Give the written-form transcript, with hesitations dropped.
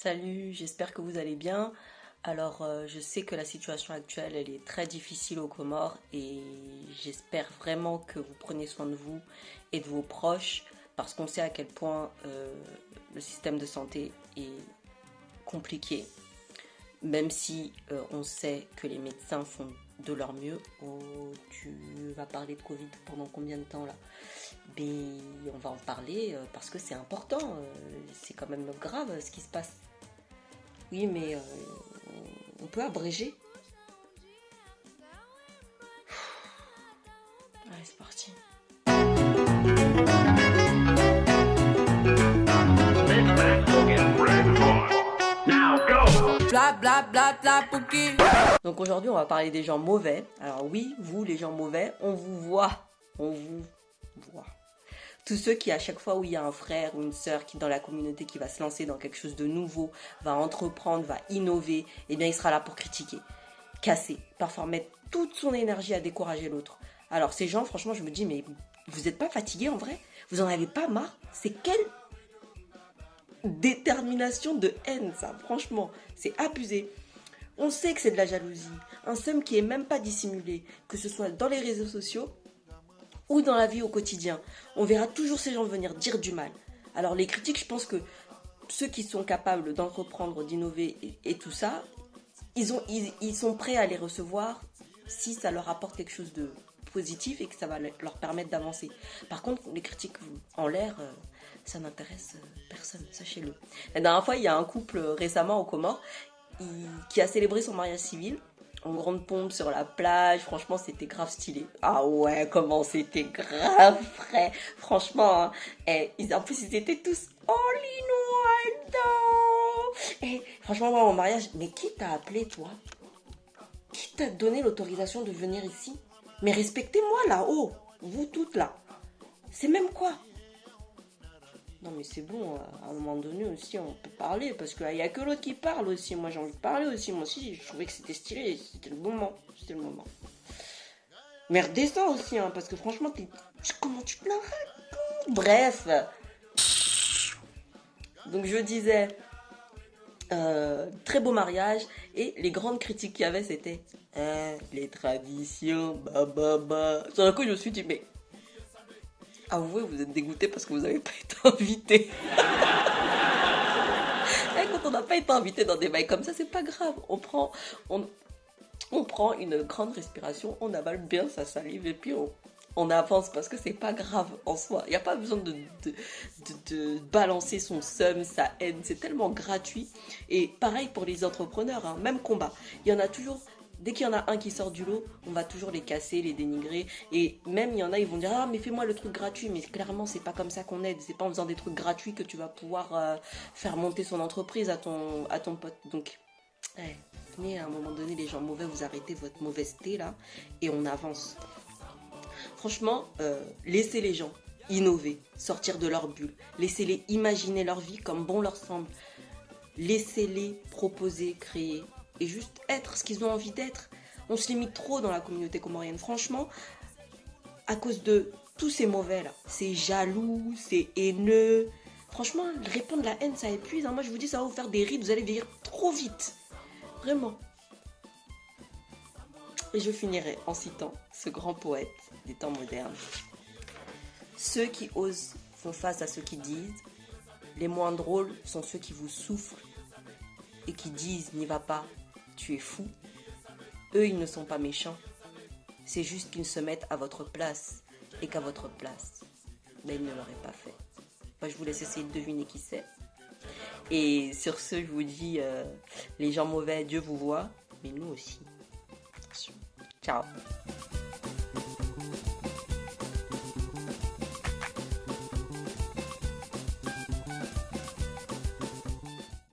Salut, j'espère que vous allez bien. Alors, je sais que la situation actuelle, elle est très difficile aux Comores et j'espère vraiment que vous prenez soin de vous et de vos proches parce qu'on sait à quel point le système de santé est compliqué. Même si on sait que les médecins font de leur mieux. Oh, tu vas parler de Covid pendant combien de temps là? Mais on va en parler parce que c'est important. C'est quand même grave ce qui se passe. Oui, mais on peut abréger. Allez, c'est parti. Bla bla bla bla pouki. Donc aujourd'hui, on va parler des gens mauvais. Alors oui, vous, les gens mauvais, on vous voit. On vous voit. Tous ceux qui, à chaque fois où il y a un frère ou une sœur qui dans la communauté qui va se lancer dans quelque chose de nouveau, va entreprendre, va innover, eh bien il sera là pour critiquer, casser, parfois mettre toute son énergie à décourager l'autre. Alors ces gens, franchement, je me dis, mais vous n'êtes pas fatigués en vrai? Vous en avez pas marre? C'est quelle détermination de haine ça, franchement, c'est abusé. On sait que c'est de la jalousie, un seum qui est même pas dissimulé, que ce soit dans les réseaux sociaux ou dans la vie au quotidien. On verra toujours ces gens venir dire du mal. Alors les critiques, je pense que ceux qui sont capables d'entreprendre, d'innover et tout ça, ils sont prêts à les recevoir si ça leur apporte quelque chose de positif et que ça va leur permettre d'avancer. Par contre, les critiques en l'air, ça n'intéresse personne, sachez-le. La dernière fois, il y a un couple récemment aux Comores qui a célébré son mariage civil en grande pompe sur la plage. Franchement, c'était grave stylé. Ah ouais, comment c'était grave frais. Franchement, hein. En plus, ils étaient tous all in one. Et franchement, moi, mon mariage, mais qui t'a appelé, toi? Qui t'a donné l'autorisation de venir ici? Mais respectez-moi là-haut, vous toutes là. C'est même quoi? Non mais c'est bon, à un moment donné aussi on peut parler, parce qu'il n'y a que l'autre qui parle aussi. Moi j'ai envie de parler aussi, moi aussi je trouvais que c'était stylé, c'était le moment, c'était le moment. Mais redescends aussi, hein, parce que franchement, comment tu te la racontes? Bref, donc je disais, très beau mariage, et les grandes critiques qu'il y avait c'était les traditions, bah. Sur le coup je me suis dit, mais avouez, vous êtes dégoûté parce que vous n'avez pas été invité. Et quand on n'a pas été invité dans des bails comme ça, c'est pas grave. On prend une grande respiration, on avale bien sa salive et puis on avance parce que c'est pas grave en soi. Il n'y a pas besoin de balancer son seum, sa haine. C'est tellement gratuit. Et pareil pour les entrepreneurs, hein, même combat. Il y en a toujours. Dès qu'il y en a un qui sort du lot, on va toujours les casser, les dénigrer. Et même il y en a, ils vont dire ah mais fais-moi le truc gratuit. Mais clairement c'est pas comme ça qu'on aide. C'est pas en faisant des trucs gratuits que tu vas pouvoir faire monter son entreprise à ton pote. Donc venez à un moment donné les gens mauvais, vous arrêtez votre mauvaiseté là et on avance. Franchement, laissez les gens innover, sortir de leur bulle. Laissez-les imaginer leur vie comme bon leur semble. Laissez-les proposer, créer et juste être ce qu'ils ont envie d'être. On se limite trop dans la communauté comorienne, franchement, à cause de tous ces mauvais là. C'est jaloux, c'est haineux. Franchement, répondre la haine, ça épuise. Hein. Moi, je vous dis, ça va vous faire des rides, vous allez vieillir trop vite. Vraiment. Et je finirai en citant ce grand poète des temps modernes. Ceux qui osent font face à ceux qui disent. Les moins drôles sont ceux qui vous souffrent et qui disent n'y va pas, tu es fou. Eux, ils ne sont pas méchants. C'est juste qu'ils se mettent à votre place et qu'à votre place, ben, ils ne l'auraient pas fait. Moi, je vous laisse essayer de deviner qui c'est. Et sur ce, je vous dis, les gens mauvais, Dieu vous voit, mais nous aussi. Attention. Ciao.